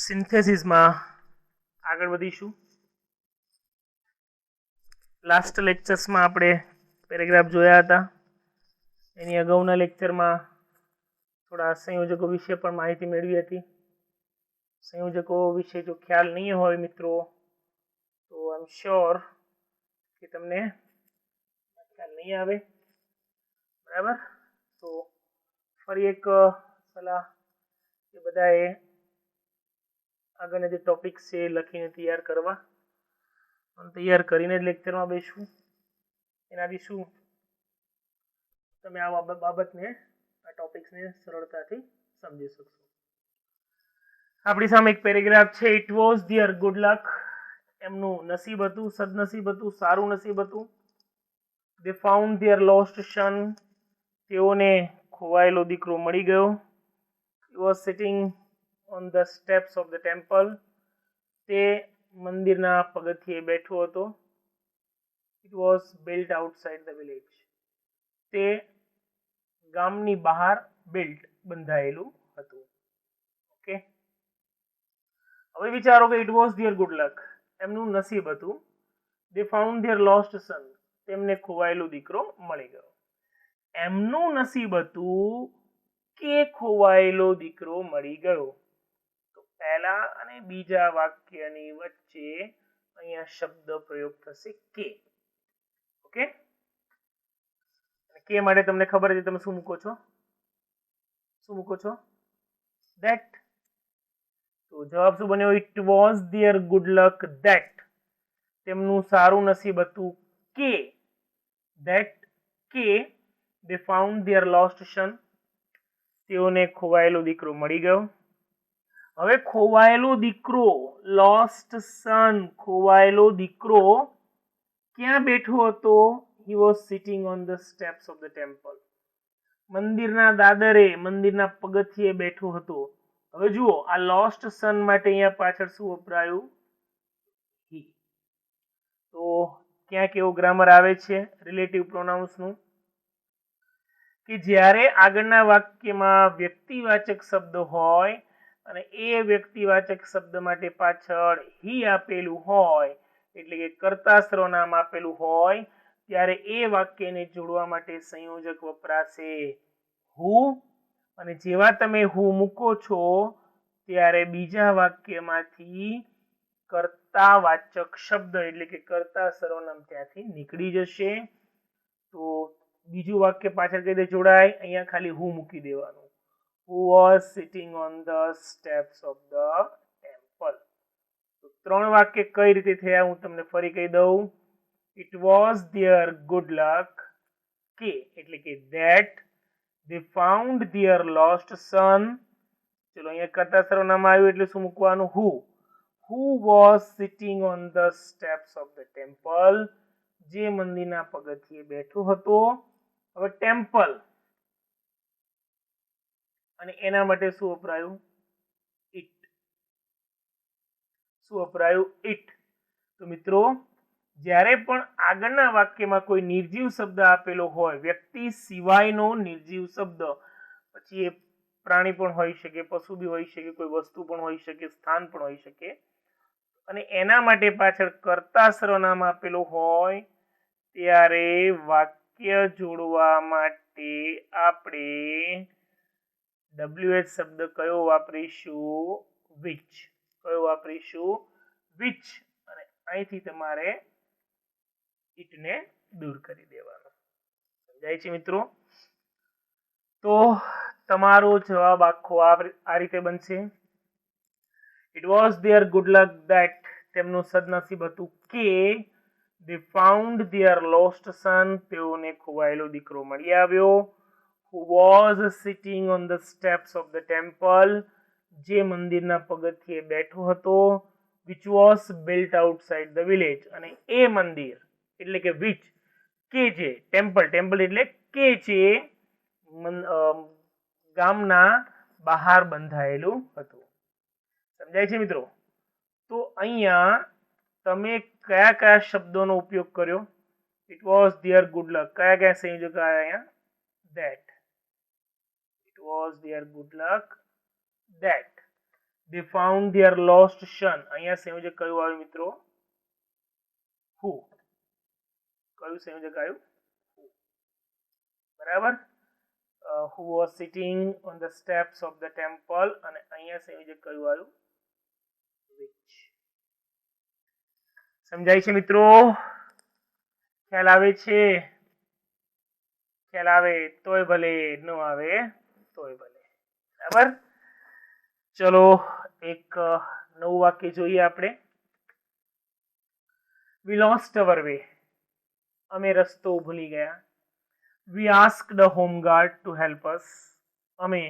સિન્થેસિસમાં આગળ વધીશું. લાસ્ટ લેક્ચર્સમાં આપણે પેરેગ્રાફ જોયા હતા. એની અગાઉના લેક્ચરમાં થોડા સંયોજકો વિશે પણ માહિતી મેળવી હતી. સંયોજકો વિશે જો ખ્યાલ નહીં હોય મિત્રો તો આઈ એમ શ્યોર કે તમને ખ્યાલ નહીં આવે. બરાબર, તો ફરી એક સલાહ કે બધાએ આગળના જે ટોપિક છે લખીને તૈયાર કરવા, તૈયાર કરીને જ લેક્ચરમાં બેસવું. એનાથી શું તમે આ બાબતને, આ ટોપિક્સને સરળતાથી સમજી શકશો. આપણી સામે એક પેરેગ્રાફ છે. It was their good luck. એમનું નસીબ હતું, સદનસીબ હતું, સારું નસીબ હતું. They found their lost son. તેઓને ખોવાયેલો દીકરો મળી ગયો. He was sitting on the steps of the temple. તે મંદિરના પગથિયે બેઠો હતો. It was built outside the village. તે ગામની બહાર બંધાયેલું હતું. ઓકે, હવે વિચારો કે it was their good luck. એમનું નસીબ હતું. They found their lost son. તેમને ખોવાયેલો દીકરો મળી ગયો. એમનું નસીબ હતું કે ખોવાયેલો દીકરો મળી ગયો. તો પહેલા અને બીજા વાક્યની વચ્ચે અહીંયા શબ્દ પ્રયોગ થશે કે. ઓકે, કે માટે તમને ખબર છે, તમે શું મૂકો છો? શું મૂકો છો? ધેટ. તો જવાબ શું બન્યો? It was their good luck that. તેમનું સારું નસીબ હતું કે. ધેટ કે they found their lost son. તેઓને ખોવાયેલો દીકરો મળી ગયો. હવે ખોવાયેલો દીકરો, લોસ્ટ સન, ખોવાયેલો દીકરો ક્યાં બેઠો હતો? he was sitting on the steps of the temple. મંદિરના દાદરે, મંદિરના પગથિયે બેઠો હતો. હવે જુઓ, આ લોસ્ટ સન માટે અહીંયા પાછળ શું વપરાયું? he. તો ક્યાં કેવો ગ્રામર આવે છે રિલેટિવ પ્રોનાઉન્સનું? કે જ્યારે આગળના વાક્યમાં વ્યક્તિવાચક શબ્દ હોય અને એ વ્યક્તિવાચક શબ્દ માટે પાછળ હી આપેલું હોય, એટલે કે કર્તા સર્વનામ આપેલું હોય, ત્યારે એ વાક્યને જોડવા માટે સંયોજક વપરાશે હુ. અને જેવા તમે હુ મૂકો છો ત્યારે બીજા વાક્યમાંથી કર્તાવાચક શબ્દ એટલે કે કર્તા સર્વનામ ત્યાંથી નીકળી જશે. તો બીજું વાક્ય પાછળ કઈ રીતે જોડાય? અહીંયા ખાલી હુ મૂકી દેવાનું. Who was sitting on the steps of the temple. તો ત્રણ વાક્ય કઈ રીતે થયા હું તમને ફરી કહી દઉં. ઇટ વોઝ ધીયર ગુડ લક કે, એટલે કે that. they found their lost son. ચલો અહીંયા કર્તા સર્વનામ આવ્યું એટલે શું મૂકવાનું? હુ. who was sitting on the steps of the temple. જે મંદિરના પગથિયે બેઠો હતો. હવે ટેમ્પલ અને એના માટે શું વપરાયું? ઇટ. શું વપરાયું? ઇટ. તો મિત્રો, જ્યારે પણ આગળના વાક્યમાં કોઈ નિર્જીવ શબ્દ આપેલો હોય, વ્યક્તિ સિવાયનો નિર્જીવ શબ્દ, પછી એ પ્રાણી પણ હોઈ શકે, પશુ બી હોઈ શકે, કોઈ વસ્તુ પણ હોઈ શકે, સ્થાન પણ હોઈ શકે, અને એના માટે પાછળ કર્તા સર્વનામ આપેલું હોય, ત્યારે વાક્ય જોડવા માટે આપણે WH શબ્દ કયો વાપરીશું? which. કયો વાપરીશું? which. અને અહીંથી તમારે ઇટને દૂર કરી દેવાનો. સમજાય છે મિત્રો? તો તમારો જવાબ આખો આ રીતે બનશે. It was their good luck that. તેમનું સદનસીબ હતું કે they found their lost son. તેઓને ખોવાયેલો દીકરો મળી આવ્યો. who was sitting on the steps of the temple. જે મંદિરના પગથિયે બેઠો હતો. which was built outside the village. અને એ મંદિર એટલે કે which, કે જે ટેમ્પલ, ટેમ્પલ એટલે કે જે ગામના બહાર બંધાયેલું હતું. સમજાય છે મિત્રો? તો અહીંયા તમે કયા કયા શબ્દોનો ઉપયોગ કર્યો? It was their good luck. કયા કયા સંયોજક આવ્યા અહીંયા? That. It was their good luck that. they found their lost son. અહીંયા સંયોજક કયું આવ્યું મિત્રો? who. કયું સંયોજક આવ્યું? બરાબર. who was sitting on the steps of the temple, અને અહીંયા સંયોજક કયું આવ્યું? which. સમજાય છે મિત્રો? ખ્યાલ આવે છે? ખ્યાલ આવે તોય ભલે, ન આવે તોય ભલે. બરાબર. ચલો એક નવું વાક્ય જોઈએ આપણે. we lost our way. અમે રસ્તો ભૂલી ગયા. we asked the home guard to help us. અમે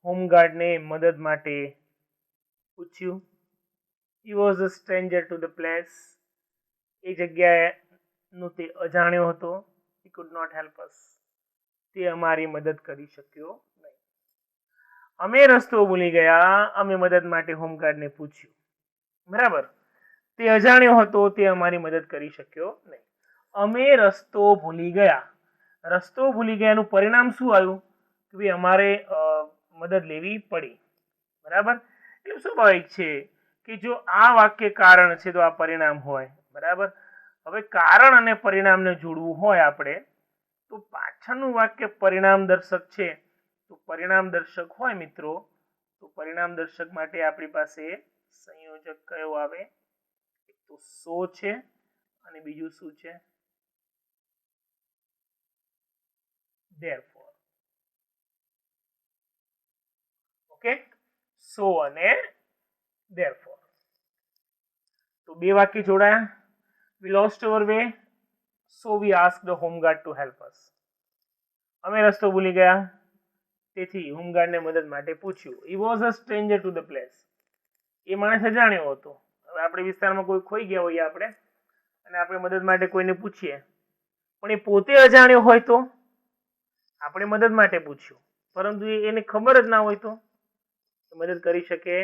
હોમગાર્ડ ને મદદ માટે પૂછ્યું. he was a stranger to the place. એ જગ્યાનો તે અજાણ્યો હતો. he could not help us. તે અમારી મદદ કરી શક્યો નહીં. અમે રસ્તો ભૂલી ગયા. અમે મદદ માટે હોમગાર્ડને પૂછ્યું. બરાબર. તે અજાણ્યો હતો. તે અમારી મદદ કરી શક્યો નહીં. અમે રસ્તો ભૂલી ગયા. રસ્તો ભૂલી ગયાનું પરિણામ શું આવ્યું? કે ભાઈ અમારે મદદ લેવી પડી. બરાબર. એટલે સ્વાભાવિક છે કે જો આ વાક્ય કારણ છે તો આ પરિણામ હોય. બરાબર. હવે કારણ અને પરિણામને જોડવું હોય આપણે તો પાછળનું વાક્ય પરિણામ દર્શક છે. તો પરિણામ દર્શક હોય મિત્રો તો પરિણામ દર્શક માટે આપણી પાસે સંયોજક કયો આવે? એક તો સો છે અને બીજું શું છે? therefore. ઓકે, સો અને therefore. તો બે વાક્ય જોડાયા. we lost our way, so we asked the home guard to help us. અમે રસ્તો ભૂલી ગયા તેથી હોમગાર્ડ ને મદદ માટે પૂછ્યું. he was a stranger to the place. એ માણસ અજાણ્યો હતો. હવે આપણે વિસ્તારમાં કોઈ ખોઈ ગયા હોઈએ આપણે અને આપણે મદદ માટે કોઈને પૂછીએ પણ એ પોતે અજાણ્યો હોય તો આપણે મદદ માટે પૂછ્યું પરંતુ એને ખબર જ ના હોય તો મદદ કરી શકે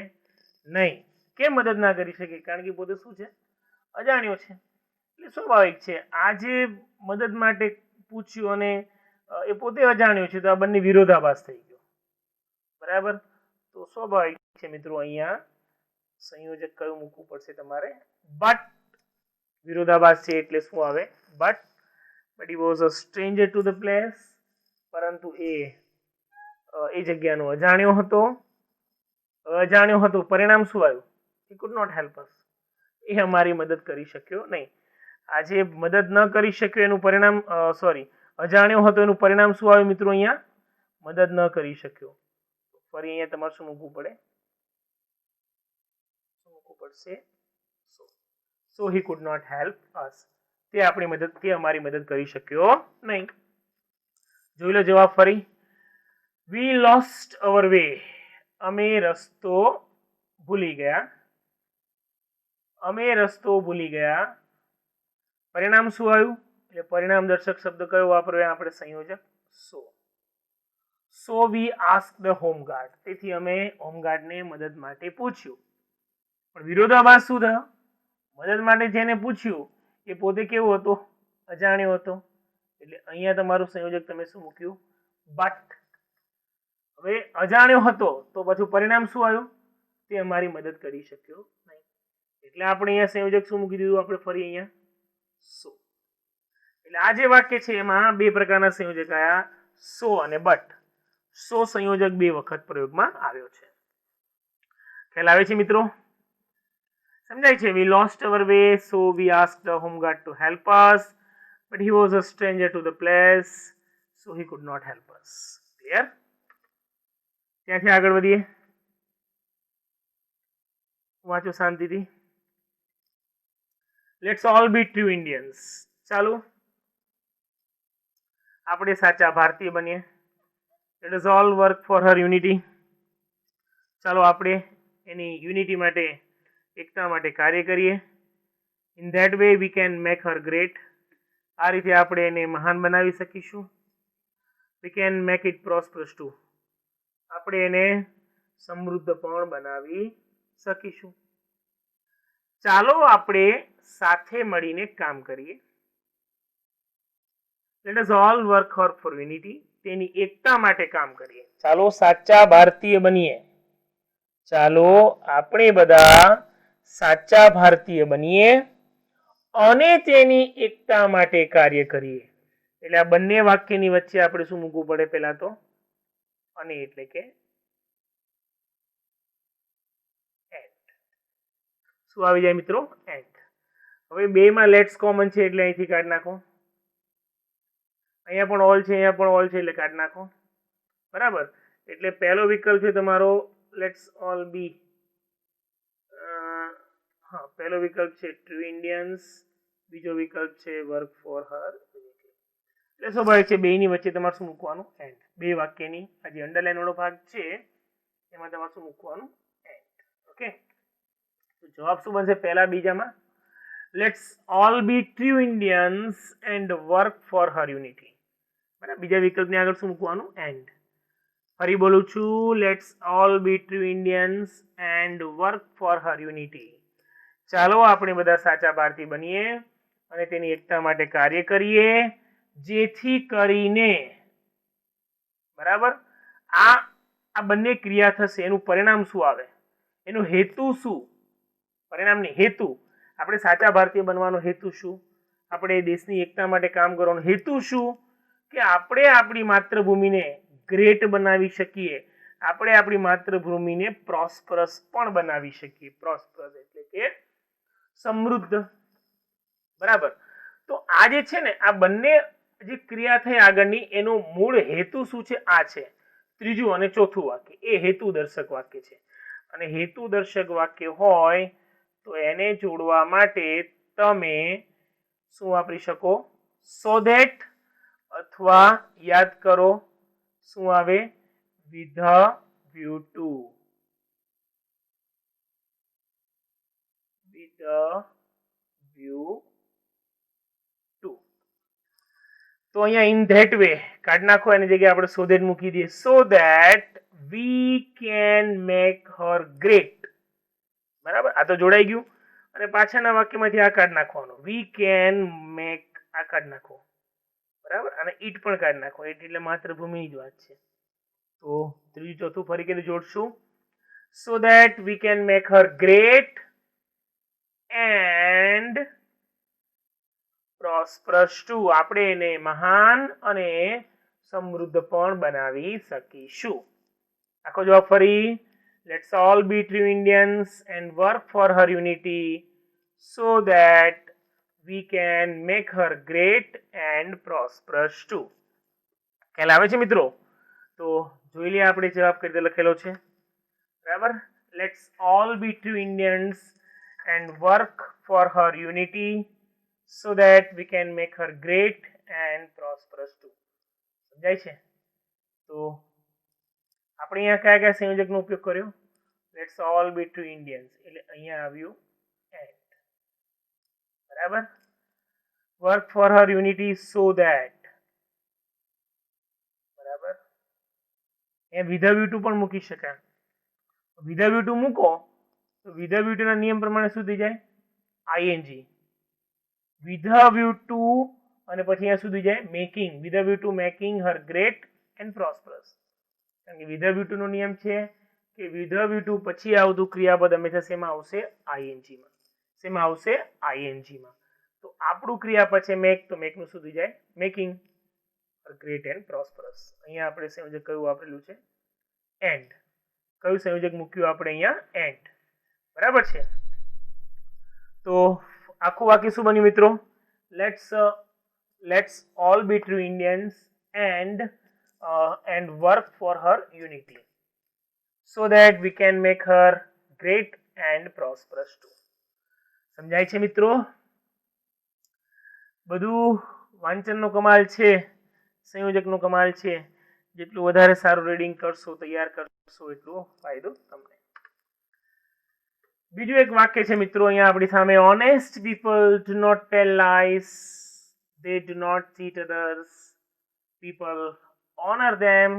નહીં. કેમ મદદ ના કરી શકે? કારણ કે પોતે શું છે? અજાણ્યો છે. એટલે સ્વાભાવિક છે આ જે મદદ માટે પૂછ્યું અને એ પોતે અજાણ્યો છે તો આ બંને વિરોધાભાસ થઈ ગયો. બરાબર. તો સ્વાભાવિક છે મિત્રો અહીંયા સંયોજક કયું મૂકવું પડશે તમારે? બટ. વિરોધાભાસ છે એટલે શું આવે? But. he was a stranger to the place. પરંતુ એ જગ્યાનો અજાણ્યો હતો. અજાણ્યો હતો પરિણામ શું આવ્યું? he could not help us. એ અમારી મદદ કરી શક્યો નહીં. આજે મદદ ન કરી શક્યો એનું પરિણામ અજાણ્યો હતો એનું પરિણામ શું આવ્યું મિત્રો? અહીંયા મદદ ન કરી શક્યો. ફરી અહીંયા તમારે શું મૂકવું પડે? શું મૂકવું પડશે? so he could not help us. તે અમારી મદદ કરી શક્યો નહીં. જોઈ લો જવાબ ફરી. we lost our way. અમે રસ્તો ભૂલી ગયા. અમે રસ્તો ભૂલી ગયા. પરિણામ શું આવ્યું? એટલે પરિણામ દર્શક શબ્દ કયો વાપર્યો આપણે? સંયોજક સો. so we asked the home guard. તેથી અમે હોમગાર્ડને મદદ માટે પૂછ્યું. પણ વિરોધાભાસ શું થયો? મદદ માટે જેને પૂછ્યું એ પોતે કેવો હતો? અજાણ્યો હતો. એટલે અહીંયા તમારું સંયોજક તમે શું મૂક્યું? બટ. હવે અજાણ્યો હતો તો પાછું પરિણામ શું આવ્યું? તે અમારી મદદ કરી શક્યો નહીં. એટલે આપણે અહીંયા સંયોજક શું મૂકી દીધું? આપણે ફરી અહીંયા સો. એટલે આ જે વાક્ય છે એમાં બે પ્રકારના સંયોજક આવ્યા, સો અને બટ. સો સંયોજક બે વખત પ્રયોગમાં આવ્યો છે. ખ્યાલ આવે છે મિત્રો? સમજાય છે? we lost our way, so we asked the home guard to help us, but he was a stranger to the place, so he could not help us. Clear? ત્યાંથી આગળ વધીએ. વાંચો શાંતિથી. Let's all be true Indians. ચાલો આપણે સાચા ભારતીય બનીએ. Let us all work for her unity. ચાલો આપણે એની યુનિટી માટે, એકતા માટે કાર્ય કરીએ. In that way we can make her great. આ રીતે આપણે એને મહાન બનાવી શકીશું. We can make it prosperous too. આપણે એને સમૃદ્ધ પણ બનાવી શકીશું. ચાલો આપણે સાથે મળીને કામ કરીએ. Let us all work hard for unity. તેની એકતા માટે કામ કરીએ. ચાલો સાચા ભારતીય બનીએ. ચાલો આપણે બધા સાચા ભારતીય બનીએ અને તેની એકતા માટે કાર્ય કરીએ. એટલે આ બંને વાક્યની વચ્ચે આપણે શું મૂકવું પડે? પહેલા તો અને એટલે કે એન્ડ. શું આવી જાય મિત્રો? એન્ડ. હવે બે માં લેટ્સ કોમન છે એટલે અહીંથી કાઢી નાખો. અહીંયા પણ ઓલ છે, અહીંયા પણ ઓલ છે એટલે કાઢી નાખો. બરાબર. એટલે પહેલો વિકલ્પ છે તમારો લેટ્સ ઓલ બી, હા પહેલો વિકલ્પ છે ટ્રુ ઇન્ડિયન્સ, બીજો વિકલ્પ છે વર્ક ફોર હર. એટલે સ્વાભાવિક છે બેની વચ્ચે તમારે શું મૂકવાનું? એન્ડ. બે વાક્યની આ જે અંડરલાઈન વાળો ભાગ છે એમાં તમારે શું મૂકવાનું? એન્ડ. ઓકે, તો જવાબ શું બનશે પહેલા બીજામાં? Let's all be true Indians and work for her unity. બરાબર, બીજા વિકલ્પની આગળ શું મૂકવાનું? એન્ડ. ફરી બોલું છું, let's all be true Indians and work for her unity. ચાલો આપણે બધા સાચા ભારતીય બનીએ અને તેની એકતા માટે કાર્ય કરીએ, જેથી કરીને બરાબર આ બંને ક્રિયા થશે. એનું પરિણામ શું આવે? એનો હેતુ શું? પરિણામની હેતુ, આપણે સાચા ભારતીય બનવાનો હેતુ શું? આપણે દેશની એકતા માટે કામ કરવાનો હેતુ શું? કે આપણે આપણી માતૃભૂમિને ગ્રેટ બનાવી શકીએ, આપણે આપણી માતૃભૂમિને પ્રોસ્પરસ પણ બનાવી શકીએ. પ્રોસ્પરસ એટલે કે સમૃદ્ધ. બરાબર. તો આ જે છે ને આ બંને જે ક્રિયા થઈ આગળની, એનો મૂળ હેતુ શું છે? આ છે ત્રીજું અને ચોથું વાક્ય. એ હેતુ દર્શક વાક્ય છે. અને હેતુ દર્શક વાક્ય હોય તો એને જોડવા માટે તમે શું વાપરી શકો? સો ધેટ, અથવા યાદ કરો શું આવે? With view to. With view to. તો અહીંયા ઇન ધેટ વે કાઢી નાખો, એની જગ્યાએ આપણે સો ધેટ મૂકી દઈએ. સો that we can make her great. બરાબર, આ તો જોડાઈ ગયું. અને પાછળના વાક્યમાંથી આ કાઢી નાખવાનો, વી કેન મેક, આ કાઢી નાખો. બરાબર, અને ઈટ પણ કાઢી નાખો. ઈટ એટલે માતૃભૂમિની જ વાત છે. તો ત્રીજું ચોથું ફરી કરી જોડશું. So that we can make her great and prosperous too. આપણે એને મહાન અને સમૃદ્ધ પણ બનાવી શકીશું. આખો જવાબ ફરી. Let's all be true Indians and work for her unity so that we can make her great and prosperous too. ખ્યાલ આવે છે મિત્રો? તો જોઈ લઈએ આપણે જવાબ કઈ રીતે લખેલો છે. બરાબર, let's all be true Indians and work for her unity so that we can make her great and prosperous too. સમજાય છે? તો આપણે અહીંયા કયા કયા સંયોજકનો ઉપયોગ કર્યો? Let's all be true Indians એટલે અહીંયા આવ્યું એન્ડ. બરાબર, work for her unity so that. બરાબર, એ વિધ વ્યૂ ટુ પણ મૂકી શકાય. વિધ વ્યૂ ટુ મૂકો તો વિધ વ્યૂ ટુ ના નિયમ પ્રમાણે શું થઈ જાય? આઈએનજી. વિધ વ્યૂ ટુ અને પછી અહીંયા સુધી જાય making. With view to making her great and prosperous. કારણ કે વિધ વ્યૂ ટુ નો નિયમ છે કે વિધ વ્યૂ ટુ પછી આવતું ક્રિયાપદ હંમેશા શેમાં આવશે? આઈએનજી માં. શેમાં આવશે? આઈએનજી માં. તો આપણું ક્રિયાપદ છે મેક, તો મેક નું શું થઈ જાય? Making great and prosperous. અહીંયા આપણે સંયોજક કયું વાપરેલું છે? એન્ડ. કયું સંયોજક મૂક્યું આપણે અહીંયા? એન્ડ. બરાબર છે. તો આખું વાક્ય શું બન્યું મિત્રો? Let's all be true Indians and work for her unity so that we can make her great and prosperous too. સમજાય છે મિત્રો? બધું વાંચનનો કમાલ છે, સંયોજકનો કમાલ છે. જેટલું વધારે સારું રીડિંગ કરશો, તૈયાર કરશો, એટલો ફાયદો તમને. બીજું એક વાક્ય છે મિત્રો અહીંયા આપણી સામે. Honest people do not tell lies, they do not cheat others, people honor them,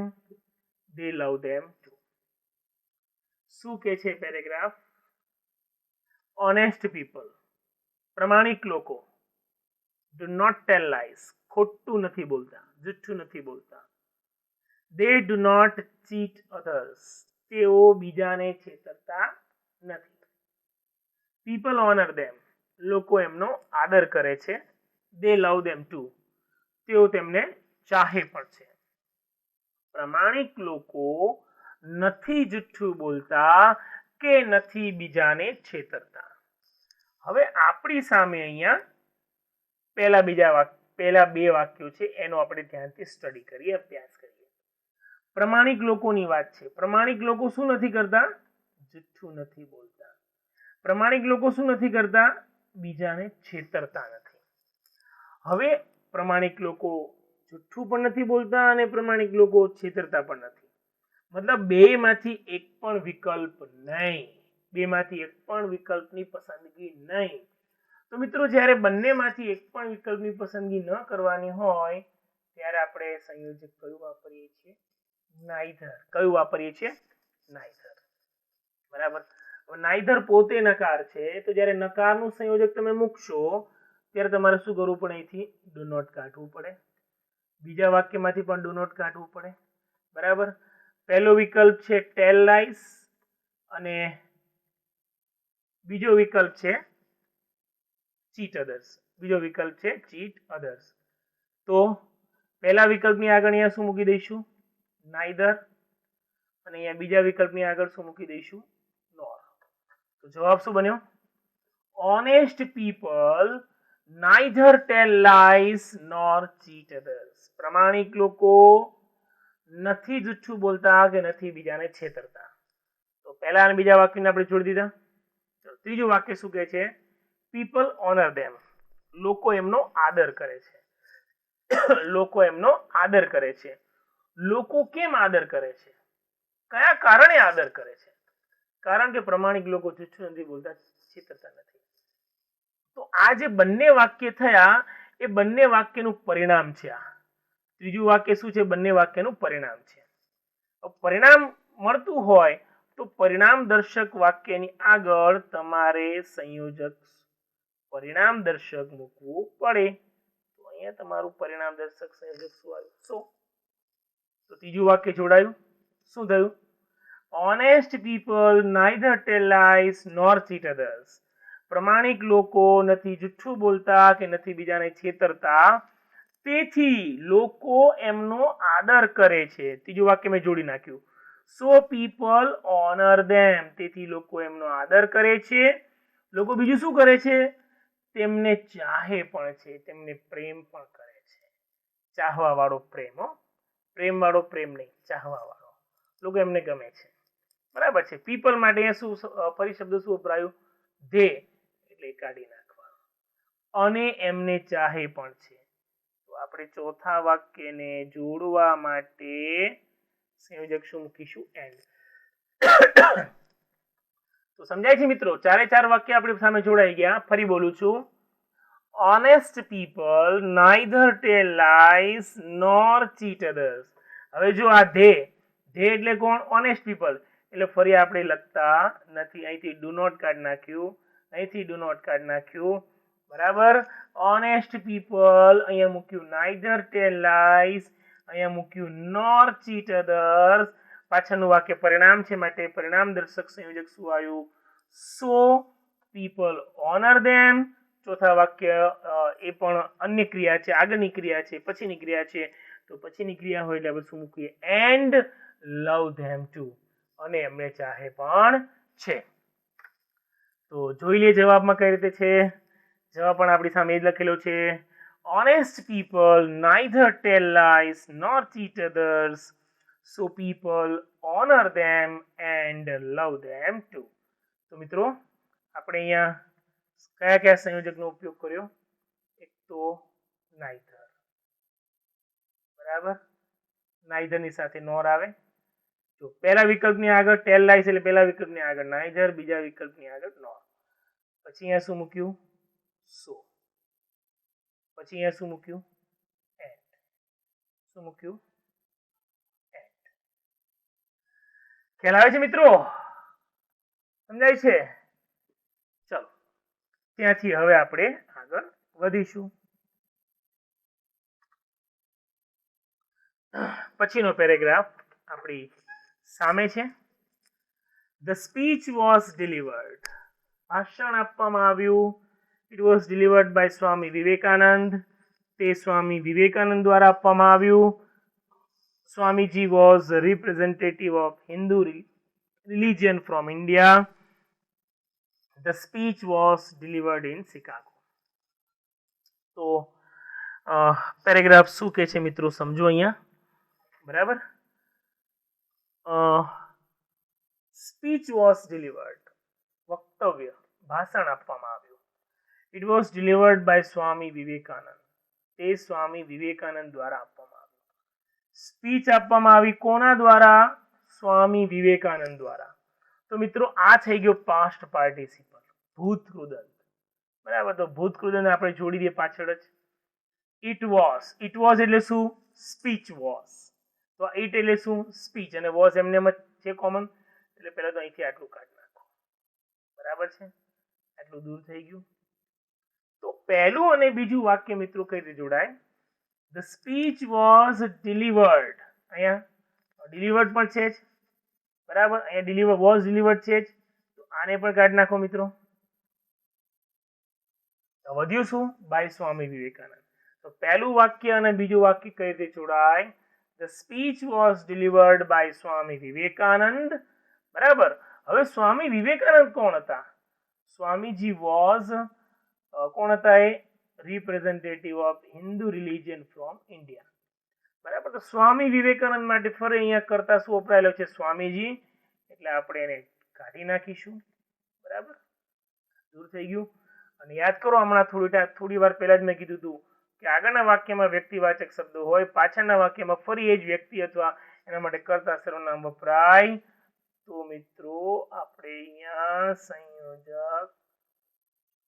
they love them too. શું કે છે પેરેગ્રાફ? ઓનેસ્ટ પીપલ, પ્રમાણિક લોકો, ડુ નોટ ટેલ લાઇઝ, ખોટું નથી બોલતા, જુઠ્ઠું નથી બોલતા. they do not cheat others, તેઓ બીજાને છેતરતા નથી. પીપલ ઓનર ધેમ, લોકો એમનો આદર કરે છે. દે લવ ધેમ ટુ, તેઓ તેમને ચાહે પણ છે. પ્રામાણિક લોકો નથી જુઠ્ઠું બોલતા કે નથી બીજાને છેતરતા. હવે આપણી સામે અહીંયા પહેલા બે વાક્યો છે, એનો આપણે ધ્યાનથી સ્ટડી કરીએ, અભ્યાસ કરીએ. પ્રામાણિક લોકોની વાત છે. પ્રામાણિક લોકો શું નથી કરતા? જુઠ્ઠું નથી બોલતા. પ્રામાણિક લોકો શું નથી કરતા? બીજાને છેતરતા નથી. હવે પ્રામાણિક લોકો જુઠ્ઠું પણ નથી બોલતા અને પ્રામાણિક લોકો છેતરતા પણ નથી. મતલબ બેમાંથી એક પણ વિકલ્પ નહીં. બેમાંથી એક પણ વિકલ્પની પસંદગી નહીં. તો મિત્રો, જ્યારે બંનેમાંથી એક પણ વિકલ્પની પસંદગી ન કરવાની હોય ત્યારે આપણે સંયોજક કયું વાપરીએ છીએ? નાઈધર. કયું વાપરીએ છીએ? નાઈધર. બરાબર. નાઈધર પોતે નકાર છે, તો જ્યારે નકારનું સંયોજક તમે મૂકશો ત્યારે તમારે શું કરવું પડે? અહીંથી ડુ નોટ કાઢવું પડે. બીજા વાક્યમાંથી પણ ડુ નોટ કાઢવું પડે. બરાબર. પહેલો વિકલ્પ છે ટેલ લાઈસ અને બીજો વિકલ્પ છે ચીટ અધર્સ. બીજો વિકલ્પ છે ચીટ અધર્સ. તો પહેલા વિકલ્પની આગળ અહીંયા શું મૂકી દઈશું? નાઈધર. અને અહીંયા બીજા વિકલ્પની આગળ શું મૂકી દઈશું? નોર. તો જવાબ શું બન્યો? Honest people neither tell lies nor cheat others. પ્રામાણિક લોકો નથી જુઠ્ઠું બોલતા કે નથી બીજાને છેતરતા. તો પહેલા અને બીજા વાક્યને આપણે જોડી દીધા. ત્રીજું વાક્ય શું કહે છે? પીપલ ઓનર ધેમ, લોકો એમનો આદર કરે છે. લોકો એમનો આદર કરે છે. લોકો કેમ આદર કરે છે? કયા કારણે આદર કરે છે? કારણ કે પ્રામાણિક લોકો જુઠ્ઠું નથી બોલતા, છેતરતા નથી. તો આ જે બંને વાક્ય થયા એ બંને વાક્યનું પરિણામ છે. આ ત્રીજું વાક્ય શું છે? બંને વાક્યનું પરિણામ છે. પરિણામ મળતું હોય તો પરિણામ દર્શક વાક્યની આગળ તમારે સંયોજક પરિણામ દર્શક મૂકવું પડે. તો અહીંયા તમારું પરિણામ દર્શક સંયોજક શું આવ્યું? સો. તો ત્રીજું વાક્ય જોડાયું. શું થયું? Honest people neither tell lies nor cheat others. પ્રામાણિક લોકો નથી જુઠ્ઠું બોલતા કે નથી બીજાને છેતરતા, તેથી લોકો એમનો આદર કરે છે. ત્રીજું વાક્ય મેં જોડી નાખ્યું. સો પીપલ ઓનર ધેમ, તેથી લોકો એમનો આદર કરે છે. લોકો બીજું શું કરે છે? તેમને ચાહે પણ છે, તેમને પ્રેમ પણ કરે છે. ચાહવા વાળો પ્રેમ, પ્રેમ વાળો પ્રેમ નહીં, ચાહવા વાળો. લોકો એમને ગમે છે. બરાબર છે. પીપલ માટે શું પરિશબ્દ શું વપરાયું? ધે, એટલે કાઢી નાખવાનું. અને એમને ચાહે પણ છે. તો આપણે ચોથા વાક્યને જોડવા માટે સંયોજક શું મૂકીશું? એન્ડ. તો સમજાય છે મિત્રો? ચારે ચાર વાક્ય આપણી સામે જોડાઈ ગયા. ફરી બોલું છું. Honest people neither tell lies nor cheat others. હવે જો આ ધે એટલે કોણ? Honest people. એટલે ફરી આપણે લખતા નથી. અહીંથી ડુ નોટ કાઢી નાખ્યું, અહીંથી ડુ નોટ કાઢી નાખ્યું. બરાબર. ઓનેસ્ટ પીપલ અહીંયા મૂક્યું નાઈધર ટેલ લાઈસ, અહીંયા મૂક્યું નોર ચીટ અધર્સ. પાછળનું વાક્ય પરિણામ છે માટે પરિણામ દર્શક સંયોજક શું આવ્યું? સો પીપલ ઓનર ધેમ. ચોથા વાક્ય એ પણ અન્ય ક્રિયા છે, આગળની ક્રિયા છે, પછીની ક્રિયા છે. તો પછીની ક્રિયા હોય એટલે આપણે શું મૂકીએ? એન્ડ લવ ધેમ ટુ, અને એમને ચાહે પણ છે. તો જોઈ લે જવાબમાં કઈ રીતે છે. જવાબ પણ આપણી સામે જ લખેલો છે. Honest people neither tell lies nor cheat others, so people honour them and love them too. તો મિત્રો, આપણે અહીંયા કયા કયા સંયોજકનો ઉપયોગ કર્યો? એક તો નાઈધર. બરાબર. નાઈધર ની સાથે નોર આવે. જો પહેલા વિકલ્પની આગળ ટેલ લાઈસ એટલે પહેલા વિકલ્પની આગળ નાઈધર, બીજા વિકલ્પની આગળ નોર. પછી અહીંયા શું મૂક્યું? સો. પછી અહીંયા શું મૂક્યું? એન્ડ. શું મૂક્યું? એન્ડ. ખ્યાલ આવે છે મિત્રો? સમજાય છે? ચલો, ત્યાંથી હવે આપણે આગળ વધીશું. પછીનો પેરેગ્રાફ આપણી સામે છે. The speech was delivered. ભાષણ આપવામાં આવ્યું. It was delivered by Swami Vivekananda. તે સ્વામી વિવેકાનંદ દ્વારા આપવામાં આવ્યું. Swamiji was representative of Hindu religion from India. The speech was delivered in Chicago. તો પેરેગ્રાફ શું કહે છે મિત્રો સમજો અહીંયા. બરાબર. સ્પીચ વોઝ ડિલિવર્ડ, વક્તવ્ય ભાષણ આપવામાં આવ્યું. It was delivered by Swami Vivekananda. તે સ્વામી વિવેકાનંદ દ્વારા આપવામાં આવ્યું. સ્પીચ આપવામાં આવી કોના દ્વારા? સ્વામી વિવેકાનંદ દ્વારા. તો મિત્રો આ થઈ ગયો પાસ્ટ પાર્ટિસિપલ, ભૂત કૃદંત. બરાબર. તો ભૂત કૃદંત આપણે જોડી દઈએ પાછળ જ. ઇટ વોઝ, ઇટ વોઝ એટલે શું? Speech was. તો ઇટ એટલે શું? સ્પીચ, અને વોઝ એમને એમ છે કોમન, એટલે પહેલા તો અહીંથી આટલું કાઢી નાખો. બરાબર છે, આટલું દૂર થઈ ગયું. તો પહેલું અને બીજું વાક્ય મિત્રો કઈ રીતે જોડાય? The speech was delivered. અહીંયા ડિલિવર્ડ પણ છે જ. બરાબર. અહીંયા ડિલિવર વોઝ ડિલિવર્ડ છે જ. તો આને પણ કાઢી નાખો મિત્રો. તો વધ્યું શું? બાય સ્વામી વિવેકાનંદ. તો પહેલું વાક્ય અને બીજું વાક્ય કઈ રીતે જોડાય? The speech was delivered by Swami Vivekananda. બરાબર. હવે સ્વામી વિવેકાનંદ કોણ હતા? સ્વામીજી વોઝ કોણ હતા? A representative of Hindu religion from India. બરાબર. તો સ્વામી વિવેકાનંદ માટે ફરી અહીંયા કરતા શું વપરાયેલો છે? સ્વામીજી. એટલે આપણે એને કાઢી નાખીશું. બરાબર. દૂર થઈ ગયું. અને યાદ કરો, હમણાં થોડી વાર પહેલા જ મેં કીધું હતું કે આગળના વાક્યમાં વ્યક્તિવાચક શબ્દો હોય, પાછળના વાક્યમાં ફરી એ જ વ્યક્તિ અથવા એના માટે કર્તા સર્વનામ વપરાય. તો મિત્રો આપણે અહીંયા સંયોજક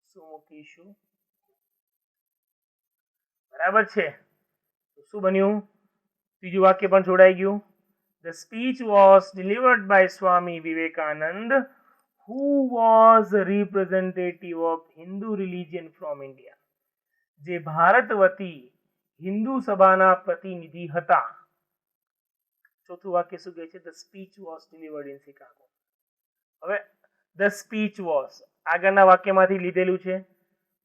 શું મૂકીશું? બરાબર છે. તો શું બન્યું? ત્રીજું વાક્ય પણ જોડાઈ ગયું. The speech was delivered by Swami Vivekananda, who was representative of Hindu religion from India. જે ભારત વતી હિન્દુ સભાના પ્રતિનિધિ હતા. ચોથું વાક્ય શું કહે છે? The speech was delivered in Chicago. હવે ધ સ્પીચ વોઝ આગળના વાક્યમાંથી લીધેલું છે.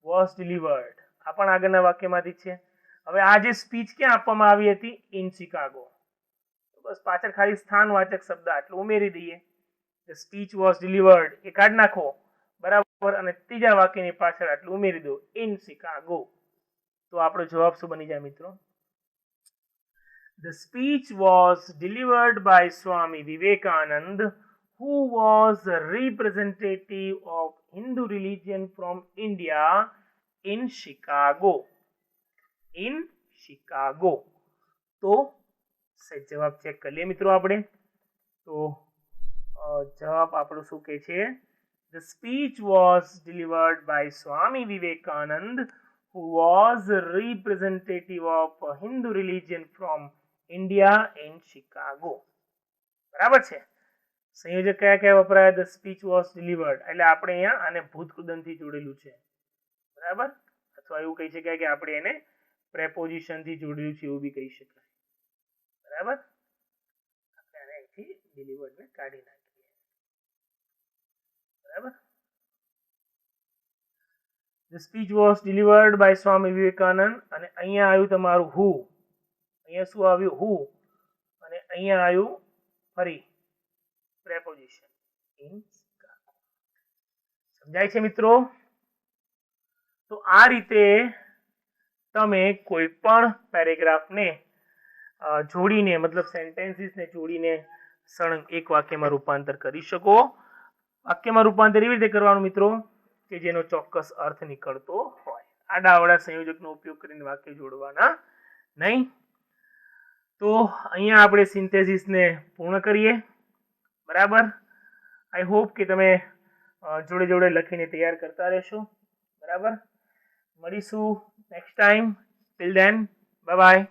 વોઝ ડિલિવર્ડ આ પણ આગળના વાક્યમાંથી છે. હવે આ જે સ્પીચ ક્યાં આપવામાં આવી હતી? In Chicago. બસ પાછળ ખાલી સ્થાનવાચક શબ્દ આટલું ઉમેરી દઈએ. The speech was delivered એ કાઢી નાખો. બરાબર. અને ત્રીજા વાક્યની પાછળ આટલું ઉમેરી દો, ઇન શિકાગો. તો આપણો જવાબ શું બની જાય મિત્રો? The speech was delivered by Swami Vivekanand, who was a representative of Hindu religion from India in Chicago. In Chicago. તો જવાબ ચેક કરી લઈએ મિત્રો આપણે. તો જવાબ આપણો શું કહે છે? The speech was delivered by Swami Vivekanand, who was a representative of Hindu religion from India in Chicago. બરાબર છે. સંયોજક કયા કયા વપરાય? The speech was delivered એટલે આપણે અહીંયા આને ભૂતકૃદંતથી જોડેલું છે. બરાબર. અથવા એવું કહી શકાય કે આપણે એને પ્રેપોઝિશનથી જોડેલું છે એવું બી કહી શકાય. બરાબર. આપણે આને અહીંથી ડિલિવર્ડને કાઢી નાખીએ. બરાબર. The speech was delivered by Swami Vivekanand. અને અહીંયા આવ્યું તમારું who. અહીંયા શું આવ્યું? who. અને અહીંયા આવ્યું ફરી preposition in Chicago. સમજાય છે મિત્રો? તો આ રીતે તમે કોઈ પણ પેરેગ્રાફને જોડીને, મતલબ સેન્ટેન્સીસને જોડીને સળંગ એક વાક્યમાં રૂપાંતર કરી શકો. વાક્યમાં રૂપાંતર એવી રીતે કરવાનું મિત્રો કે જેનો ચોક્કસ અર્થ નીકળતો હોય. આડાઅવળા સંયોજકનો ઉપયોગ કરીને વાક્ય જોડવાના નહીં. તો અહીંયા આપણે સિન્થેસિસને પૂર્ણ કરીએ. બરાબર. આઈ હોપ કે તમે જોડે જોડે લખીને તૈયાર કરતા રહેશો. બરાબર. મળીશું next time. Till then bye bye.